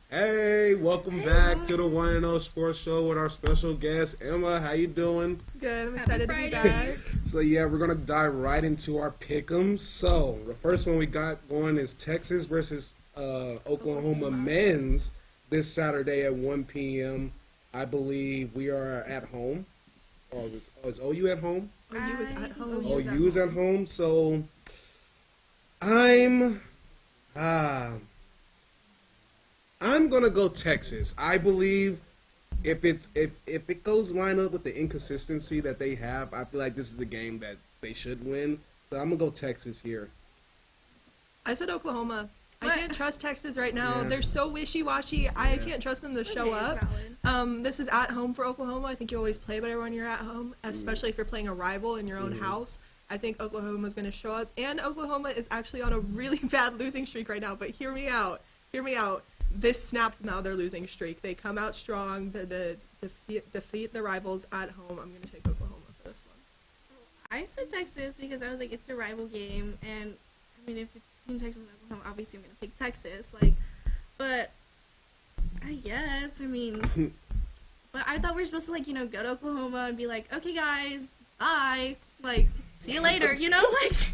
Hey, welcome back to the One and O Sports Show with our special guest Emma. How you doing? Good. I'm Happy excited to be Friday. back. So yeah, we're gonna dive right into our pick'ems. So the first one we got going is Texas versus Oklahoma men's this Saturday at 1 p.m. I believe we are at home. Oh, is OU at home? Oh, you was at home. Oh, you is at home. So I'm gonna go Texas. I believe if it goes line up with the inconsistency that they have, I feel like this is the game that they should win. So I'm gonna go Texas here. I said Oklahoma. What? I can't trust Texas right now. Yeah. They're so wishy-washy. I can't trust them to show Okay, up. valid. This is at home for Oklahoma. I think you always play better when you're at home, especially if you're playing a rival in your own house. I think Oklahoma's going to show up. And Oklahoma is actually on a really bad losing streak right now. But hear me out. Hear me out. This snaps now their losing streak. They come out strong to defeat the rivals at home. I'm going to take Oklahoma for this one. I said Texas because I was like, it's a rival game, and I mean, if it's between Texas and Oklahoma, obviously I'm gonna pick Texas. Like, but I guess, I mean, But I thought we were supposed to, like, go to Oklahoma and be like, okay, guys, bye. Like, see you later, like...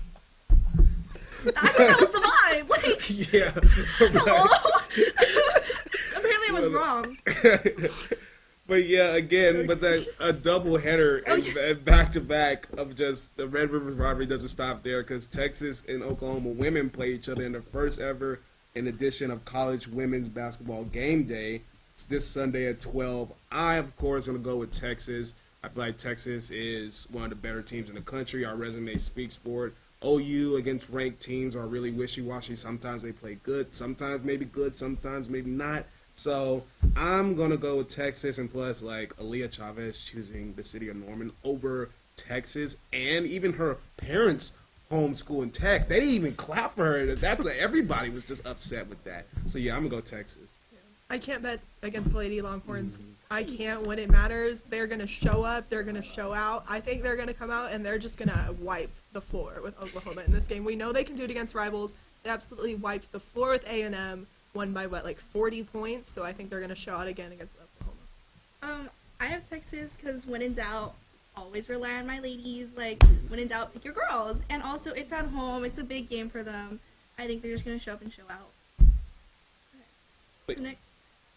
I thought that was the vibe. Like, Yeah. hello? Apparently I was wrong. But yeah, again, but that a double header and back to back of just the Red River rivalry doesn't stop there because Texas and Oklahoma women play each other in the first ever edition of college women's basketball game day. It's this Sunday at 12. I, of course, going to go with Texas. I feel like Texas is one of the better teams in the country. Our resume speaks for it. OU against ranked teams are really wishy-washy. Sometimes they play good, sometimes maybe not. So I'm going to go with Texas, and plus, like, Aaliyah Chavez choosing the city of Norman over Texas, and even her parents homeschool in Tech. They didn't even clap for her. Everybody was just upset with that. So, yeah, I'm going to go Texas. I can't bet against the Lady Longhorns. I can't when it matters. They're going to show up. They're going to show out. I think they're going to come out, and they're just going to wipe the floor with Oklahoma in this game. We know they can do it against rivals. They absolutely wiped the floor with A&M, won by, 40 points? So I think they're going to show out again against Oklahoma. I have Texas because when in doubt, always rely on my ladies. Like, when in doubt, pick your girls. And also, it's at home. It's a big game for them. I think they're just going to show up and show out. Okay. So next.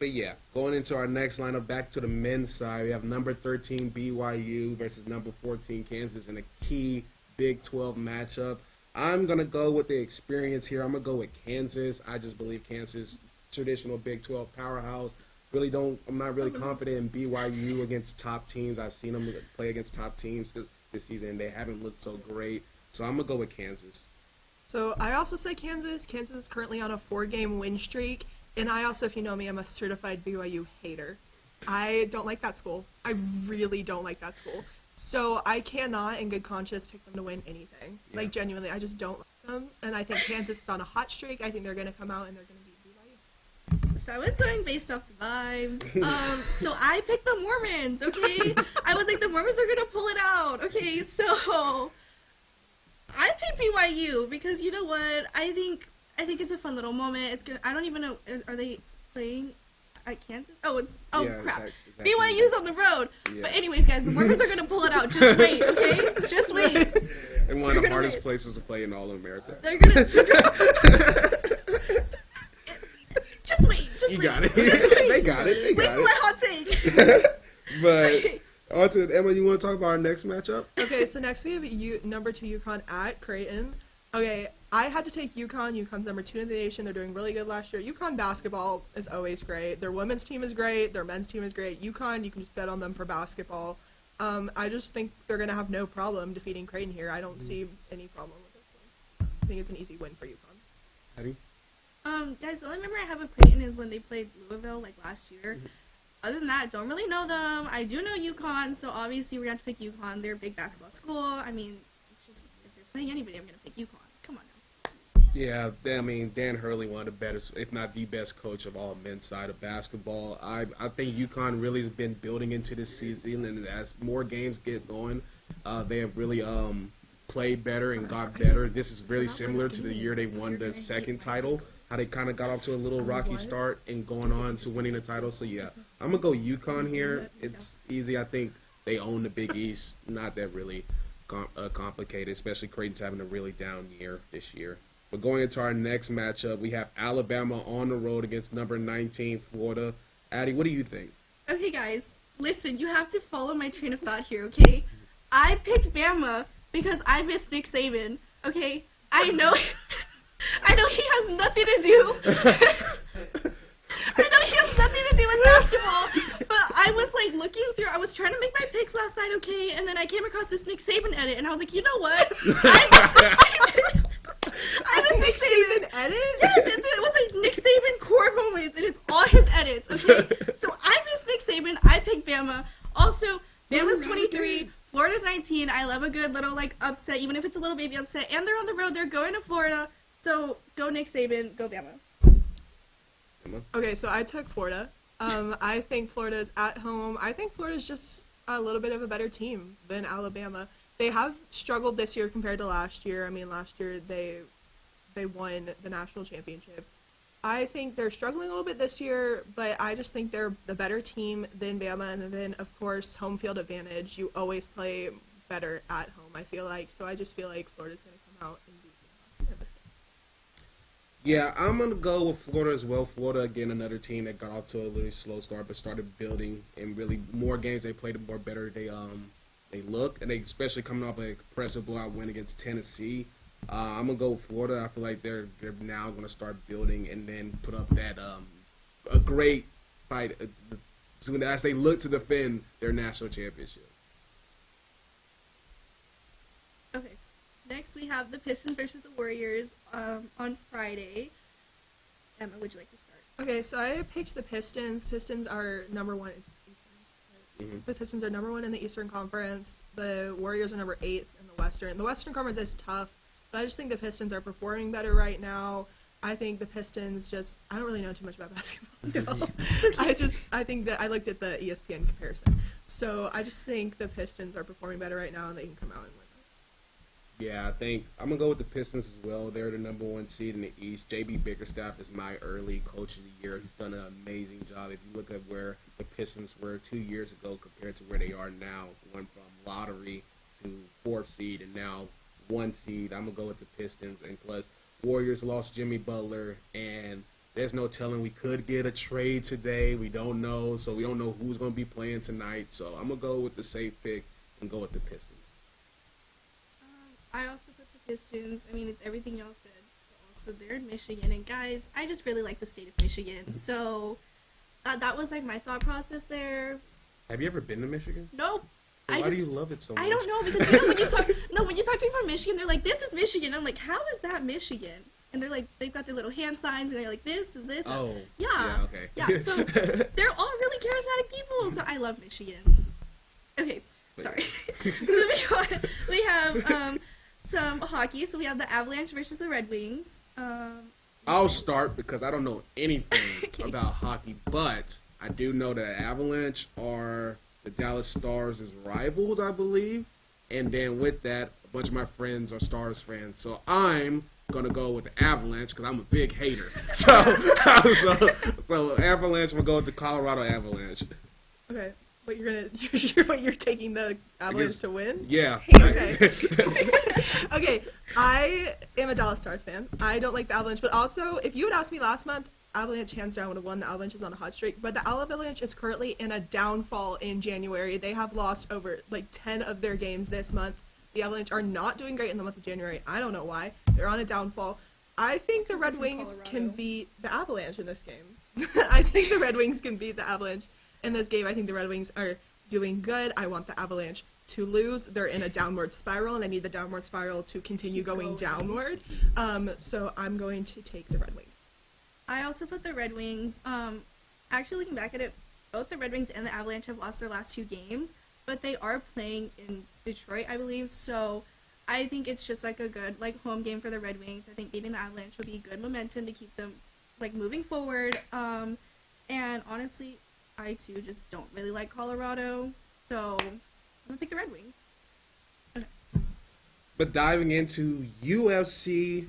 But yeah, going into our next lineup, back to the men's side, we have number 13 BYU versus number 14 Kansas in a key Big 12 matchup. I'm going to go with the experience here. I'm going to go with Kansas. I just believe Kansas, traditional Big 12 powerhouse. I'm not really confident in BYU against top teams. I've seen them play against top teams this season, and they haven't looked so great. So I'm going to go with Kansas. So I also say Kansas. Kansas is currently on a 4-game win streak. And I also, if you know me, I'm a certified BYU hater. I don't like that school. I really don't like that school. So I cannot, in good conscience, pick them to win anything. Yeah. Like, genuinely, I just don't like them. And I think Kansas is on a hot streak. I think they're going to come out and they're going to beat BYU. So I was going based off the vibes. So I picked the Mormons, okay? I was like, the Mormons are going to pull it out. Okay, so I picked BYU because, you know what, I think it's a fun little moment. It's good. I don't even know. Are they playing at Kansas? Yeah, crap. Exactly. BYU's on the road. Yeah. But anyways, guys, the Mormons are gonna pull it out. Just wait, okay? Just wait. And one of the hardest places to play in all of America. They're gonna. Just wait. You got it. They got it. Wait for my hot take. But Emma, you want to talk about our next matchup? Okay, so next we have number 2 UConn at Creighton. Okay, I had to take UConn. UConn's number 2 in the nation. They're doing really good last year. UConn basketball is always great. Their women's team is great. Their men's team is great. UConn, you can just bet on them for basketball. I just think they're going to have no problem defeating Creighton here. I don't see any problem with this one. I think it's an easy win for UConn. Addie? Guys, the only memory I have of Creighton is when they played Louisville, like, last year. Other than that, don't really know them. I do know UConn, so obviously we're going to have to pick UConn. They're a big basketball school. I mean, it's just, if they're playing anybody, I'm going to pick UConn. Come on now. Yeah, I mean, Dan Hurley, one of the best, if not the best coach of all men's side of basketball. I think UConn really has been building into this season, and as more games get going, they have really played better and got better. This is really similar to the year they won the second title, how they kind of got off to a little rocky start and going on to winning the title. So, yeah, I'm going to go UConn here. It's easy. I think they own the Big East. Not that really complicated, especially Creighton's having a really down year this year. But going into our next matchup, we have Alabama on the road against number 19, Florida. Addie, what do you think? Okay, guys, listen, you have to follow my train of thought here, okay? I picked Bama because I miss Nick Saban, okay? I know he has nothing to do. I know he has nothing to do with basketball, but I was like looking through. I was trying to make my picks last night, okay? And then I came across this Nick Saban edit, and I was like, you know what? I miss Nick Saban. I miss Nick Saban edit? Yes, it was like Nick Saban core moments, and it's all his edits, okay? So I miss Nick Saban. I picked Bama. Also, Bama's 23, Florida's 19. I love a good little like upset, even if it's a little baby upset. And they're on the road. They're going to Florida. So go Nick Saban, go Bama. Okay, so I took Florida. I think Florida's at home. I think Florida's just a little bit of a better team than Alabama. They have struggled this year compared to last year. I mean, last year they won the national championship. I think they're struggling a little bit this year, but I just think they're the better team than Bama. And then, of course, home field advantage. You always play better at home, I feel like. So I just feel like Florida's going to come out and beat them. Yeah, I'm going to go with Florida as well. Florida, again, another team that got off to a really slow start but started building. And really, more games they played, the more better they look. And they especially coming off a impressive blowout win against Tennessee. I'm going to go with Florida. I feel like they're now going to start building and then put up that a great fight as they look to defend their national championship. Okay. Next, we have the Pistons versus the Warriors on Friday. Emma, would you like to start? Okay, so I picked the Pistons. Pistons are number one. It's Eastern. Mm-hmm. The Pistons are number one in the Eastern Conference. The Warriors are number 8 in the Western. The Western Conference is tough, but I just think the Pistons are performing better right now. I think the Pistons I don't really know too much about basketball. I think that I looked at the ESPN comparison. So I just think the Pistons are performing better right now and they can come out and win this. Yeah, I think I'm going to go with the Pistons as well. They're the number 1 seed in the East. J.B. Bickerstaff is my early coach of the year. He's done an amazing job. If you look at where the Pistons were 2 years ago compared to where they are now, went from lottery to 4th seed and now 1 seed, I'm going to go with the Pistons. And plus, Warriors lost Jimmy Butler, and there's no telling we could get a trade today. We don't know, so we don't know who's going to be playing tonight. So I'm going to go with the safe pick and go with the Pistons. I also put the Pistons. I mean, it's everything y'all said. But also, they're in Michigan. And, guys, I just really like the state of Michigan. So that was, like, my thought process there. Have you ever been to Michigan? Nope. So why do you love it so much? I don't know, because, you know, when you talk to people from Michigan, they're like, this is Michigan. I'm like, how is that Michigan? And they're like, they've got their little hand signs, and they're like, this is this. Oh. Yeah. Okay. Yeah, so they're all really charismatic people. So I love Michigan. Okay, sorry. Moving on. We have some hockey. So we have the Avalanche versus the Red Wings. I'll start because I don't know anything about hockey, but I do know that Avalanche are the Dallas Stars' rivals, I believe. And then with that, a bunch of my friends are Stars fans. So I'm going to go with the Avalanche because I'm a big hater. So Avalanche, we'll go with the Colorado Avalanche. Okay. But you're taking the Avalanche to win? Yeah. Okay. Okay. I am a Dallas Stars fan. I don't like the Avalanche, but also, if you had asked me last month, Avalanche hands down would have won. The Avalanche is on a hot streak, but the Avalanche is currently in a downfall in January. They have lost over 10 of their games this month. The Avalanche are not doing great in the month of January. I don't know why. They're on a downfall. I think the Red Wings can beat the Avalanche in this game. I think the Red Wings can beat the Avalanche in this game. I think the Red Wings are doing good. I want the Avalanche to lose. They're in a downward spiral, and I need the downward spiral to continue going downward. So I'm going to take the Red Wings. I also put the Red Wings. Actually, looking back at it, both the Red Wings and the Avalanche have lost their last 2 games, but they are playing in Detroit, I believe. So I think it's just like a good home game for the Red Wings. I think beating the Avalanche will be good momentum to keep them moving forward. And honestly, I too just don't really like Colorado, so I'm gonna pick the Red Wings. Okay. But diving into UFC.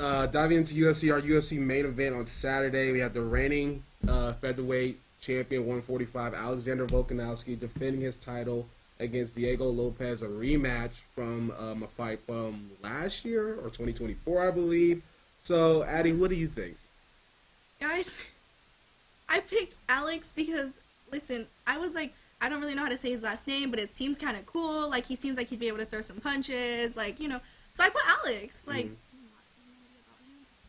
Our UFC main event on Saturday, we have the reigning featherweight champion, 145, Alexander Volkanovski, defending his title against Diego Lopez, a rematch from a fight from last year, or 2024, I believe. So, Addie, what do you think? Guys, I picked Alex because, listen, I was like, I don't really know how to say his last name, but it seems kind of cool. He seems like he'd be able to throw some punches, So I put Alex,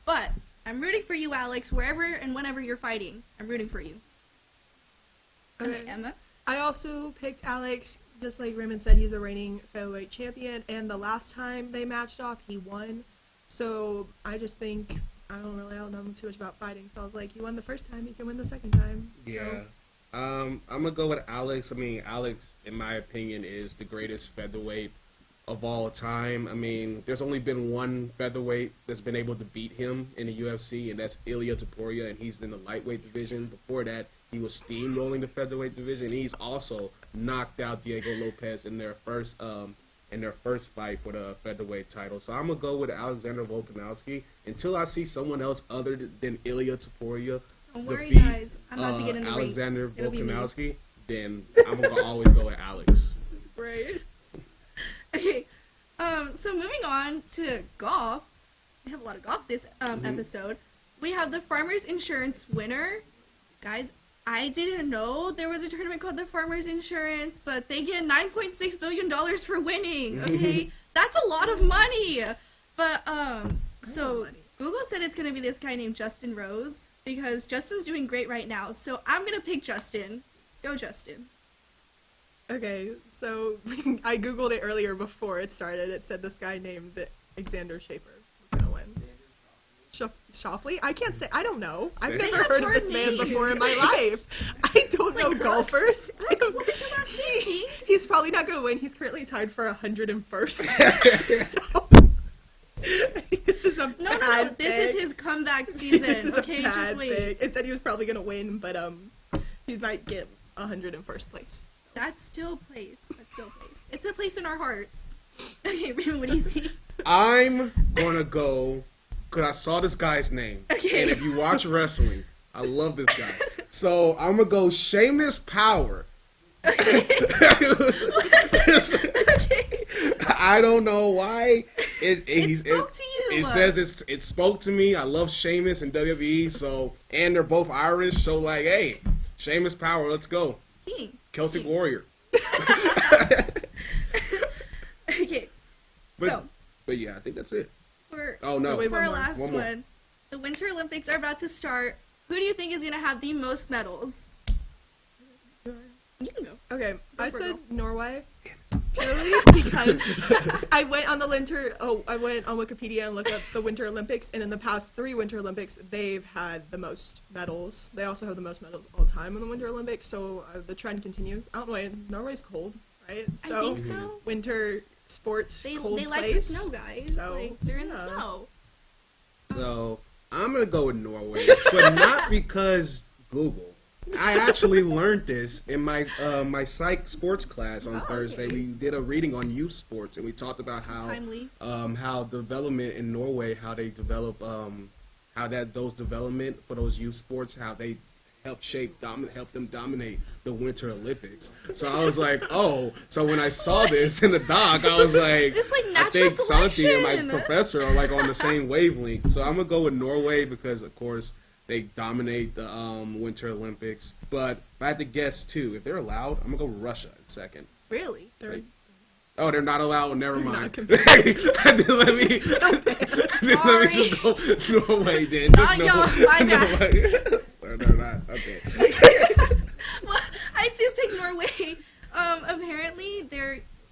But I'm rooting for you, Alex, wherever and whenever you're fighting. I'm rooting for you. Okay, Emma? I also picked Alex, just like Raymond said, he's the reigning featherweight champion, and the last time they matched off, he won. So I just think, I don't know too much about fighting, so I was like, he won the first time, he can win the second time. Yeah. I'm going to go with Alex. I mean, Alex, in my opinion, is the greatest featherweight of all time. I mean, there's only been one featherweight that's been able to beat him in the UFC, and that's Ilia Topuria, and he's in the lightweight division. Before that, he was steamrolling the featherweight division. He's also knocked out Diego Lopez in their first in their first fight for the featherweight title. So I'm gonna go with Alexander Volkanovski until I see someone else other than Ilya Topuria Don't worry, defeat guys. I'm about to get in the ring. Alexander It'll be me. Volkanovski. Then I'm gonna always go with Alex. Right. Okay, so moving on to golf. We have a lot of golf this episode. We have the Farmers Insurance winner. Guys, I didn't know there was a tournament called the Farmers Insurance, but they get $9.6 billion for winning, okay? That's a lot of money! But, so Google said it's going to be this guy named Justin Rose, because Justin's doing great right now, so I'm going to pick Justin. Go, Justin. Okay, so I googled it earlier before it started. It said this guy named Alexander Schaefer was gonna win. Shoffley? I can't say. I don't know. I've Say- never heard of this man before in my life. I don't know golfers. I don't- What was your last name, T? He's probably not gonna win. He's currently tied for 101st. So this is a No, bad this pick. is his comeback season, This is okay? a bad Just wait. pick. It said he was probably gonna win, but he might get 101st place. That's still a place. That's still a place. It's a place in our hearts. Okay, Raymond, what do you think? I'm gonna go because I saw this guy's name. Okay. And if you watch wrestling, I love this guy. So I'm gonna go Sheamus Power. Okay. I don't know why. It spoke to you. It says it spoke to me. I love Sheamus and WWE. So and they're both Irish. So like, hey, Sheamus Power, let's go. King. Celtic Warrior. Okay. But yeah, I think that's it. For Oh no. wait, for one our more. last One one, more. the Winter Olympics are about to start. Who do you think is gonna have the most medals? You can go. Okay, I for said it. Norway. Purely because I went on Wikipedia and looked up the Winter Olympics, and in the past 3 Winter Olympics, they've had the most medals. They also have the most medals all time in the Winter Olympics, so the trend continues. I don't know, Norway's cold, right? So I think so. winter sports, They cold like the place. snow, guys. So, like they're in the yeah. snow. So I'm gonna go with Norway, but not because Google. I actually learned this in my my psych sports class on Thursday. okay. We did a reading on youth sports, and we talked about Timely. how development in Norway, how they develop those development for those youth sports, how they help them dominate the Winter Olympics. So I was like, oh, so when I saw this in the doc, I was like, It's like I natural think Santi and my selection. professor are like on the same wavelength. So I'm gonna go with Norway because, of course, they dominate the Winter Olympics. But if I had to guess too, if they're allowed, I'm gonna go with Russia in second. Really? They're not allowed. Never They're mind. not competing. let me just go Norway then. Just y'all, my bad. Norway. They're not. Okay. Well, I do pick Norway. Apparently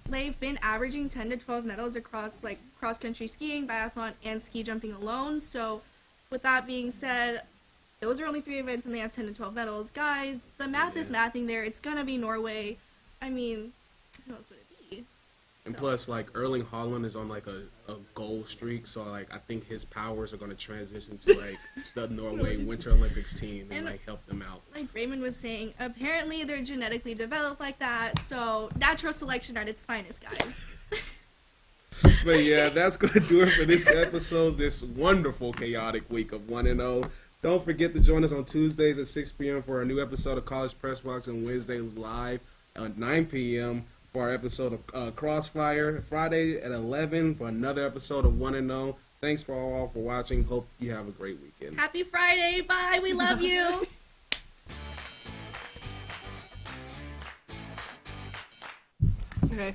they've been averaging 10 to 12 medals across like cross country skiing, biathlon, and ski jumping alone. So, with that being said, those are only 3 events and they have 10 to 12 medals. Guys, the math is mathing there. It's gonna be Norway. I mean, who else would it be? And plus, like Erling Haaland is on like a goal streak, so like I think his powers are going to transition to like the Norway Winter Olympics team and like help them out. Like Raymond was saying, apparently they're genetically developed like that. So natural selection at its finest, guys. But yeah, that's going to do it for this episode, this wonderful chaotic week of 1-0. Don't forget to join us on Tuesdays at 6 p.m. for a new episode of College Press Box, and Wednesdays live at 9 p.m. for our episode of Crossfire. Friday at 11 for another episode of 1-0. Thanks for all for watching. Hope you have a great weekend. Happy Friday. Bye. We love you. Okay.